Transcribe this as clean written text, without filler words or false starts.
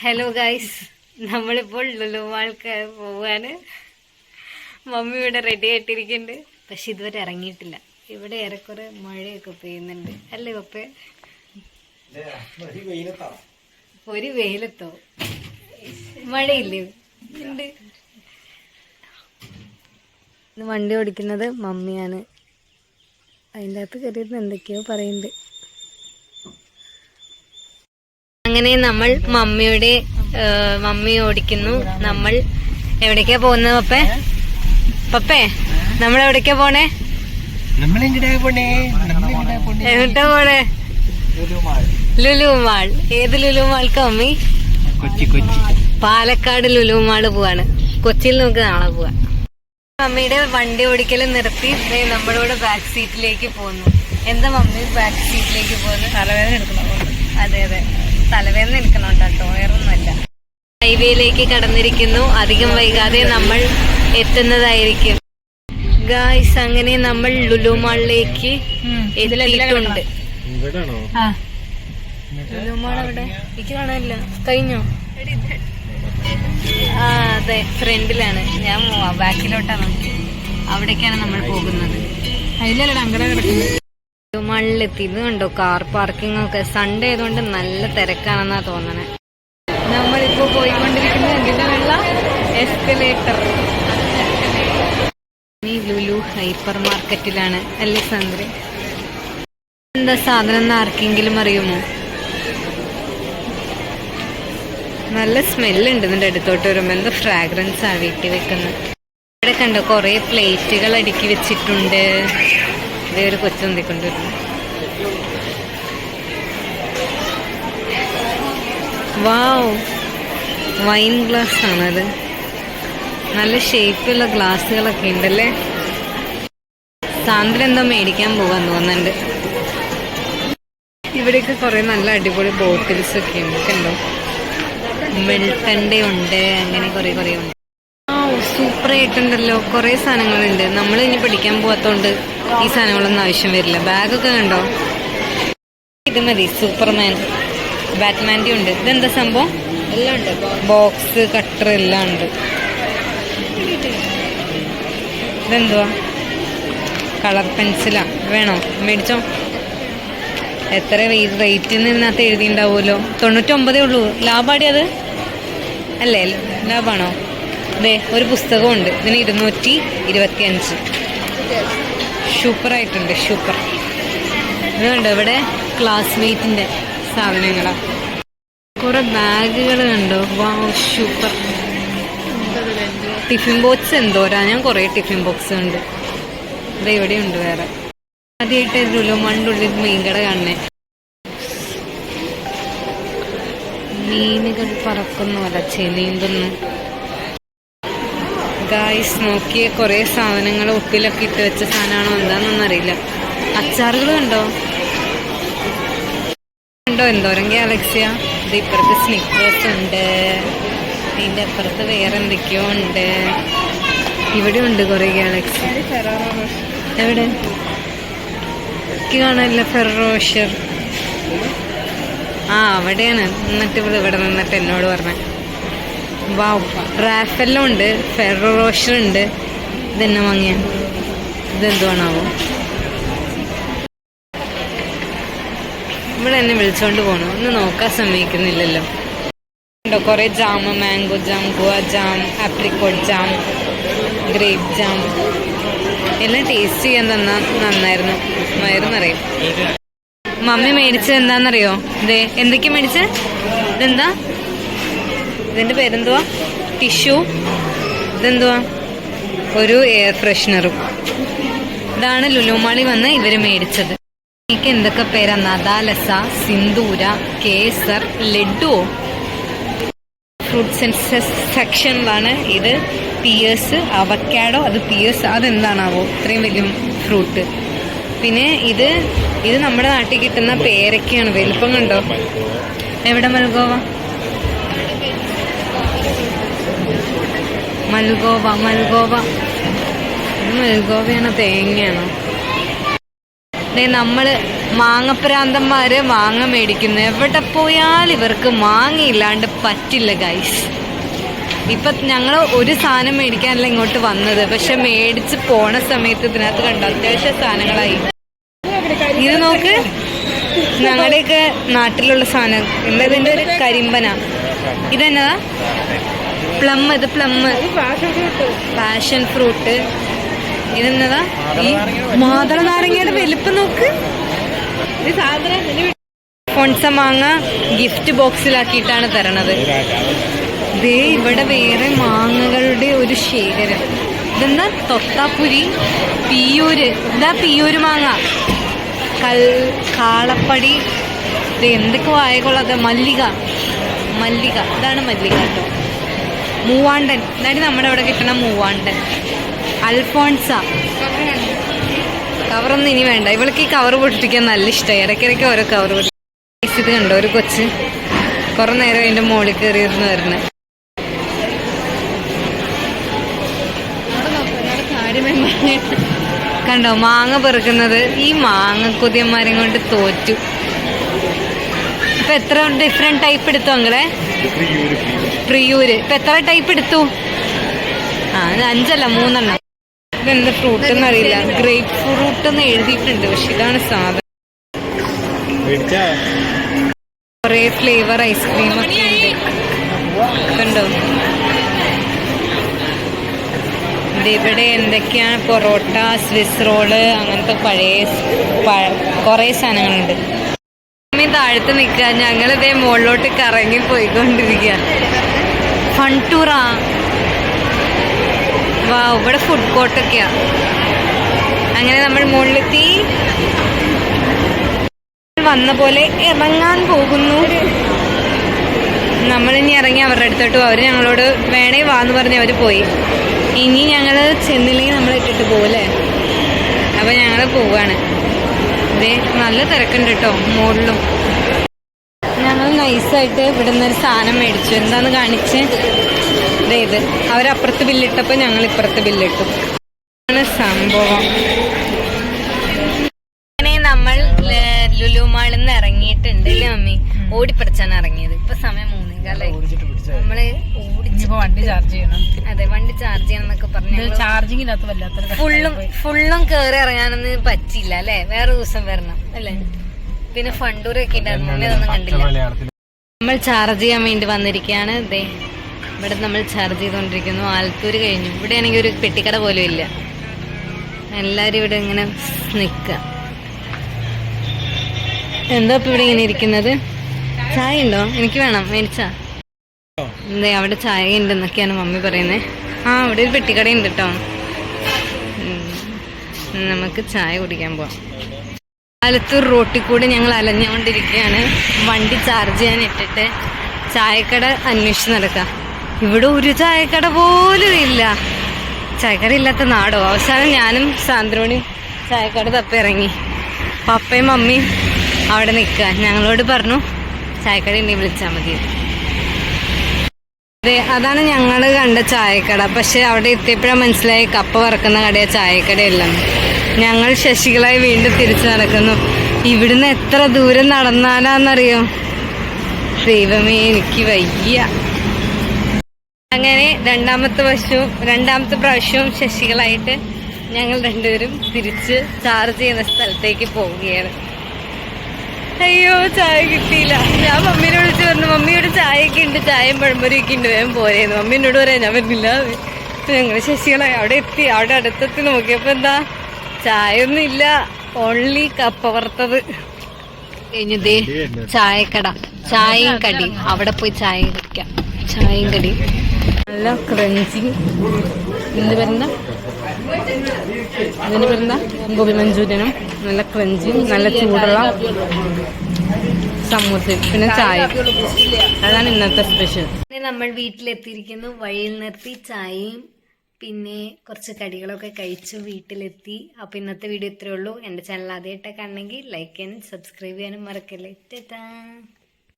Hello guys, നമ്മളിപ്പോൾ ലുലു മാൾക്ക് പോവാണ്. Mummy ഇവിടെ റെഡി ആയിട്ടിരിക്കുന്നുണ്ട്. പക്ഷെ ഇതുവരെ ഇറങ്ങിയിട്ടില്ല. ഇവിടെ ഏറെക്കുറെ മഴയൊക്കെ പെയ്യുന്നുണ്ട് അല്ലേ പപ്പേ? ഒരു വെയിലത്തോ മഴയില്ലേ? ഉണ്ട്. വണ്ടി ഓടിക്കുന്നത് മമ്മിയാണ്. അതിൻ്റെ അകത്ത് കയറിയിരുന്ന് എന്തൊക്കെയോ പറയുന്നുണ്ട്. അങ്ങനെ നമ്മൾ മമ്മി ഓടിക്കുന്നു. നമ്മൾ എവിടേക്കാ പോകുന്നത് പപ്പേ? പപ്പേ, നമ്മൾ എവിടേക്കാ പോണേ? എങ്ങോട്ടാ പോണേ? ലുലു മാൾ. ഏത് ലുലു മാൾക്കാ മമ്മി? പാലക്കാട് ലുലു മാള് പോവാണ്. കൊച്ചിയിൽ നമുക്ക് നാളെ പോവാ. മമ്മിയുടെ വണ്ടി ഓടിക്കൽ നിർത്തി നമ്മളോട് ബാക്ക് സീറ്റിലേക്ക് പോകുന്നു. എന്താ മമ്മി ബാക്ക് സീറ്റിലേക്ക് പോകുന്നത്? തലവേദന എടുക്കണം. അതെ, തലവേദന എടുക്കണം കേട്ടോ, വേറൊന്നുമല്ല. ഹൈവേയിലേക്ക് കടന്നിരിക്കുന്നു. അധികം വൈകാതെ നമ്മൾ എത്തുന്നതായിരിക്കും. ഗായ്സ്, അങ്ങനെ നമ്മൾ ലുലു മാളിലേക്ക് എത്തിയിട്ടുണ്ട്. ലുലു മാൾ അവിടെ എനിക്ക് കാണാനില്ല. കഴിഞ്ഞോ? അതെ, ഫ്രണ്ടിലാണ്. ഞാൻ ബാക്കിലോട്ടാണ്. അവിടേക്കാണ് നമ്മൾ പോകുന്നത്. ലുലു മാളിലെത്തി. ഇത് കണ്ടോ, കാർ പാർക്കിംഗ് ഒക്കെ. സൺഡേ ആയതുകൊണ്ട് നല്ല തിരക്കാണെന്നാ തോന്നണേ. നമ്മളിപ്പോ പോയിക്കൊണ്ടിരിക്കുന്നത് എന്തിനുള്ള എസ്കലേറ്റർ. ഈ ലുലു ഹൈപ്പർ മാർക്കറ്റിലാണ് അല്ലേ സന്ദ്ര? എന്താ സാധനം എന്ന് ആർക്കെങ്കിലും അറിയുമോ? നല്ല സ്മെല്ലുണ്ട് ഇതിന്റെ അടുത്തോട്ട് വരുമ്പോ. എന്താ ഫ്രാഗ്രൻസ് ആ വീട്ടിൽ വെക്കുന്നത്. ഇവിടെ കണ്ടോ, കൊറേ പ്ലേറ്റുകൾ അടുക്കി വെച്ചിട്ടുണ്ട്. ഇതേ ഒരു കൊച്ചുകൊണ്ടിരുന്നു. വാവ്, വൈൻ ഗ്ലാസ് ആണത്. നല്ല ഷേപ്പുള്ള ഗ്ലാസ്സുകളൊക്കെ ഉണ്ടല്ലേ. സാന്ദ്ര എന്തോ മേടിക്കാൻ പോകാൻ തോന്നുന്നുണ്ട്. ഇവിടെയൊക്കെ കുറെ നല്ല അടിപൊളി ബോട്ടിൽസ് ഒക്കെ ഉണ്ട്. കണ്ടോ, മിൽട്ടന്റെ ഉണ്ട്. അങ്ങനെ കുറെ ഉണ്ട്. സൂപ്പർ ആയിട്ടുണ്ടല്ലോ. കുറെ സാധനങ്ങളുണ്ട്. നമ്മൾ ഇനി പഠിക്കാൻ പോവാത്തോണ്ട് ഈ സാധനങ്ങളൊന്നും ആവശ്യം വരില്ല. ബാഗൊക്കെ കണ്ടോ. ഇത് മതി. സൂപ്പർമാൻ, ബാറ്റ്മാൻ്റെ ഉണ്ട്. ഇതെന്താ സംഭവം? എല്ലാം ഉണ്ട്. ബോക്സ്, കട്ടർ എല്ലാം ഉണ്ട്. ഇതെന്തുവാ? കളർ പെൻസിലാ. വേണോ? മേടിച്ചോ. എത്ര റേറ്റിന് ഇതിനകത്ത് എഴുതിണ്ടാവുമല്ലോ. 99 ഉള്ളൂ. ലാഭാടി അത് അല്ലേ? ലാഭാണോ? അതെ, ഒരു പുസ്തകമുണ്ട്. ഇതിന് 225. സൂപ്പറായിട്ടുണ്ട്. സൂപ്പർ. ഇതുണ്ട്. ഇവിടെ ക്ലാസ്മേറ്റിന്റെ സാധനങ്ങളാ. കുറെ ബാഗുകൾ കണ്ടോ. Wow, super. ടിഫിൻ ബോക്സ് എന്തോരാ. ഞാൻ കുറെ ടിഫിൻ ബോക്സ് ഉണ്ട്. ഇത് ഇവിടെയുണ്ട് വേറെ. ആദ്യമായിട്ട് ലുലു മാളിന്റെ ഉള്ളിൽ മീൻകട കാണണേ. മീനുകൾ പറക്കുന്നു, അലച്ചേ നീന്തുന്നു. ഗായ്സ്, നോക്കിയ കുറെ സാധനങ്ങൾ ഉപ്പിലൊക്കെ ഇട്ട് വെച്ച സാധനമാണോ എന്താണെന്നൊന്നും അറിയില്ല. അച്ചാറുകൾ കണ്ടോ എന്തോരം ഗാലക്സിയ. ഇത് ഇപ്പുറത്ത് സ്നിക്കേഴ്സ് ഉണ്ട്. ഇതിന്റെ അപ്പുറത്ത് വേറെ എന്തൊക്കെയോ ഉണ്ട്. ഇവിടെ ഉണ്ട് കുറെ ഗാലക്സി. എവിടെ? എനിക്ക് കാണാനില്ല. ഫെറോഷർ. അവിടെയാണ്. എന്നിട്ട് ഇവിടെ നിന്നിട്ട് എന്നോട് പറഞ്ഞ. വാവ്, റാഫെല്ലാം ഉണ്ട്. ഫെറോഷർ ഉണ്ട്. ഇതെന്നെ വാങ്ങിയ. ഇതെന്തുവാണാവോ? ഇവിടെ എന്നെ വിളിച്ചോണ്ട് പോണു. ഒന്ന് നോക്കാൻ സമ്മതിക്കുന്നില്ലല്ലോ. ഉണ്ടോ കുറെ jam. Mango jam, guava jam, apricot jam, grape jam. എല്ലാം ടേസ്റ്റ് ചെയ്യാൻ നന്നായിരുന്നു. വയറുന്നറിയും. മമ്മി മേടിച്ചത് എന്താണെന്നറിയോ? ഇതേ എന്തൊക്കെയാ മേടിച്ചത്? ഇതെന്താ? ഇതിന്റെ പേരെന്തുവാ? ടിഷ്യൂ. ഇതെന്തുവാ? ഒരു എയർ ഫ്രഷ്നറും. ഇതാണ് ലുലു മാളിൽ വന്ന് ഇവര് മേടിച്ചത്. എനിക്ക് എന്തൊക്കെ പേരാ? നദാലസ, സിന്ദൂര, കേസർ, ലഡ്ഡു. ഫ്രൂട്ട്സ് ആൻഡ് സെക്ഷനിലാണ് ഇത്. Pears, avocado. അത് പിയേഴ്സ്. അതെന്താണാവോ ഇത്രയും വലിയ ഫ്രൂട്ട്. പിന്നെ ഇത് നമ്മുടെ നാട്ടിൽ കിട്ടുന്ന പേരൊക്കെയാണ്. വലിപ്പം കണ്ടോ. എവിടെ? മൽഗോവ. ഇത് മൽഗോവയാണോ തേങ്ങയാണോ? നമ്മള് മാങ്ങപ്രാന്തന്മാര് മാങ്ങ മേടിക്കുന്നു. എവിടെ പോയാൽ ഇവർക്ക് മാങ്ങയില്ലാണ്ട് പറ്റില്ല ഗൈസ്. ഇപ്പൊ ഞങ്ങൾ ഒരു സാധനം മേടിക്കാനല്ല ഇങ്ങോട്ട് വന്നത്, പക്ഷെ മേടിച്ച് പോണ സമയത്ത് ഇതിനകത്ത് കണ്ട അത്യാവശ്യ സാധനങ്ങളായി. ഇത് നോക്ക്, ഞങ്ങളുടെയൊക്കെ നാട്ടിലുള്ള സാധനം. എന്താ ഇതിന്റെ ഒരു കരിമ്പന. ഇതെന്നതാ? പ്ലം. ഇത് പ്ലം, പാഷൻ ഫ്രൂട്ട്. ഇതെന്നതാ? ഈ മാതള നാരങ്ങയുടെ വലുപ്പം നോക്ക്. ഫോൺസ മാങ്ങ ഗിഫ്റ്റ് ബോക്സിലാക്കിയിട്ടാണ് തരണത്. ദേ ഇവിടെ വേറെ മാങ്ങകളുടെ ഒരു ശേഖരം. ഇതെന്താ? തൊത്താപ്പുരി, പിയൂര്. ഇതാ പിയൂര് മാങ്ങ, കാളപ്പടി. ഇത് എന്തൊക്കെ വായകൊള്ളത്. മല്ലിക, ഇതാണ് മല്ലിക കേട്ടോ. മൂവാണ്ടൻ, ഇതാണ് നമ്മുടെ ഇവിടെ കിട്ടണ മൂവാണ്ടൻ. അൽഫോൺസ. കവറൊന്നും ഇനി വേണ്ട, ഇവൾക്ക് ഈ കവർ പൊട്ടിക്കാൻ നല്ല ഇഷ്ടമായി. ഇടയ്ക്കിടയ്ക്ക് ഓരോ കവർ പൊട്ടി. ഇത് കണ്ടോ, ഒരു കൊച്ച് കുറെ നേരം അതിന്റെ മുകളിൽ കയറിയിരുന്നു വരുന്നത്. കണ്ടോ മാങ്ങ പെറുക്കുന്നത്. ഈ മാങ്ങ കൊതിയന്മാരെ കൊണ്ട് തോറ്റു. ഇപ്പൊ എത്ര ഡിഫറെന്റ് ടൈപ്പ് എടുത്തു അങ്ങളെ? പ്രിയൂര്. ഇപ്പൊ എത്ര ടൈപ്പ് എടുത്തു? 5 അല്ല 3 ഇതെന്താ ഫ്രൂട്ട് എന്നറിയില്ല. ഗ്രേപ്പ് ഫ്രൂട്ട് എന്ന് എഴുതിയിട്ടുണ്ട്, പക്ഷെ ഇതാണ് സാധനം. കൊറേ ഫ്ലേവർ ഐസ്ക്രീം ഒക്കെ ഉണ്ട്. കണ്ടോ ഇവിടെ എന്തൊക്കെയാണ്? പൊറോട്ട, സ്വിസ് റോള്, അങ്ങനത്തെ കൊറേ സാധനങ്ങളുണ്ട്. താഴത്ത് നിൽക്കുക, ഞങ്ങളിതേ മുകളിലോട്ട് കറങ്ങി പോയിക്കൊണ്ടിരിക്കുക. ഫൺ ടൂറാ. വാ, ഇവിടെ ഫുഡ് കോർട്ടൊക്കെയാ. അങ്ങനെ നമ്മൾ മുകളിലെത്തി വന്ന പോലെ ഇറങ്ങാൻ പോകുന്നു. നമ്മളിനി ഇറങ്ങി അവരുടെ അടുത്തോട്ട് പോകും. അവർ ഞങ്ങളോട് വേണേ വാന്ന് പറഞ്ഞ് അവർ പോയി. ഇനി ഞങ്ങൾ ചെന്നില്ലെങ്കിൽ നമ്മൾ ഇട്ടിട്ട് പോകല്ലേ. അപ്പം ഞങ്ങൾ പോവാണ്. ഇതേ നല്ല തിരക്കുണ്ട് കേട്ടോ മുകളിലും. ഞങ്ങൾ നൈസായിട്ട് ഇവിടെ നിന്നൊരു സാധനം മേടിച്ചു. എന്താന്ന് കാണിച്ച് ഇത് അവരപ്പുറത്ത് ബില്ലിട്ടപ്പോൾ ഞങ്ങൾ ഇപ്പുറത്ത് ബില്ലിട്ടു. ആണ് സംഭവം. അങ്ങനെ നമ്മൾ ലുലു മാളിൽ നിന്ന് ഇറങ്ങിയിട്ടുണ്ട് അല്ലേ മമ്മി? ഓടിപ്പിടിച്ചാണ് ഇറങ്ങിയത്. ഇപ്പൊ സമയം 3:15. നമ്മള് വണ്ടി ചാർജ് ചെയ്യണം. അതെ, വണ്ടി ചാർജ് ചെയ്യണം എന്നൊക്കെ പറഞ്ഞു. ചാർജിങ് ഫുള്ളും കേറി ഇറങ്ങാനൊന്നും പറ്റില്ല അല്ലെ. വേറെ ദിവസം വരണം അല്ലെ. പിന്നെ ഫണ്ടൂരൊക്കെ ഉണ്ടായിരുന്നു, അതൊന്നും കണ്ടില്ല. നമ്മൾ ചാർജ് ചെയ്യാൻ വേണ്ടി വന്നിരിക്കുകയാണ്. ഇതേ ഇവിടെ നമ്മൾ ചാർജ് ചെയ്തോണ്ടിരിക്കുന്നു. ആലത്തൂര് കഴിഞ്ഞു. ഇവിടെ ആണെങ്കിൽ ഒരു പെട്ടിക്കട പോലും ഇല്ല. എല്ലാരും ഇവിടെ ഇങ്ങനെ നിക്ക. എന്താ ഇപ്പൊ ഇവിടെ ഇങ്ങനെ ഇരിക്കുന്നത്? ചായ ഉണ്ടോ? എനിക്ക് വേണം, മേടിച്ചാ. എന്താ അവിടെ ചായ ഉണ്ടെന്നൊക്കെയാണ് മമ്മി പറയുന്നത്. അവിടെ ഒരു പെട്ടിക്കട ഉണ്ട് കേട്ടോ. നമുക്ക് ചായ കുടിക്കാൻ പോവാം. ആലത്തൂർ റോട്ടിൽ കൂടെ ഞങ്ങൾ അലഞ്ഞുകൊണ്ടിരിക്കുകയാണ്. വണ്ടി ചാർജ് ചെയ്യാൻ ഇട്ടിട്ട് ചായക്കട അന്വേഷിച്ച് നടക്കാം. ഇവിടെ ഒരു ചായക്കട പോലും ഇല്ല. ചായക്കട ഇല്ലാത്ത നാടോ. അവസാനം ഞാനും സാന്ദ്രോണിയും ചായക്കട തപ്പി ഇറങ്ങി. പപ്പയും മമ്മിയും അവിടെ നിൽക്കുക. ഞങ്ങളോട് പറഞ്ഞു ചായക്കട ഉണ്ടെങ്കിൽ വിളിച്ചാൽ മതി. അതെ, അതാണ് ഞങ്ങൾ കണ്ട ചായക്കട. പക്ഷെ അവിടെ എത്തിയപ്പോഴാണ് മനസ്സിലായി കപ്പ വറക്കുന്ന കടയാ, ചായക്കടയല്ല. ഞങ്ങൾ ശശികളായി വീണ്ടും തിരിച്ചു നടക്കുന്നു. ഇവിടുന്ന് എത്ര ദൂരം നടന്നാലാന്നറിയോ? ദൈവമേ, എനിക്ക് വയ്യ. അങ്ങനെ രണ്ടാമത്തെ പ്രാവശ്യവും ശശികളായിട്ട് ഞങ്ങൾ രണ്ടുപേരും തിരിച്ച് ചാർജ് ചെയ്യുന്ന സ്ഥലത്തേക്ക് പോവുകയാണ്. അയ്യോ, ചായ കിട്ടിയില്ല. ഞാൻ മമ്മീനെ വിളിച്ച് പറഞ്ഞു, മമ്മിയുടെ ചായയൊക്കെ ഉണ്ട്, ചായയും പഴംപൊരിയൊക്കെ ഉണ്ട്, വേഗം പോരേന്ന്. മമ്മി എന്നോട് പറയാം ഞാൻ വരുന്നില്ല. ഞങ്ങൾ ശശികളായി അവിടെ എത്തി. അവിടെ അടുത്തെത്തി നോക്കിയപ്പോ എന്താ, ചായ ഒന്നും ഇല്ല, ഓൺലി കപ്പ വറുത്തത്. കഴിഞ്ഞതേ ചായക്കട, ചായയും കടി. അവിടെ പോയി ചായ കുടിക്കാം. ചായയും കടി നല്ല ക്രഞ്ചി. ഇതിന്റെ പേരെന്താ ഗോബി മഞ്ചൂരിയനും നല്ല ക്രഞ്ചി, നല്ല ചൂടുള്ള സമൂസ, പിന്നെ ചായ. അതാണ് ഇന്നത്തെ സ്പെഷ്യൽ. നമ്മൾ വീട്ടിലെത്തിയിരിക്കുന്നു. വഴിയിൽ നിർത്തി ചായയും പിന്നെ കുറച്ച് കടികളൊക്കെ കഴിച്ചു വീട്ടിലെത്തി. അപ്പോൾ ഇന്നത്തെ വീഡിയോ ഇത്രയേ ഉള്ളൂ. എൻ്റെ ചാനൽ ആദ്യമായിട്ടൊക്കെ ആണെങ്കിൽ ലൈക്ക് ചെയ്യാനും സബ്സ്ക്രൈബ് ചെയ്യാനും മറക്കല്ലേ. ടാറ്റാ.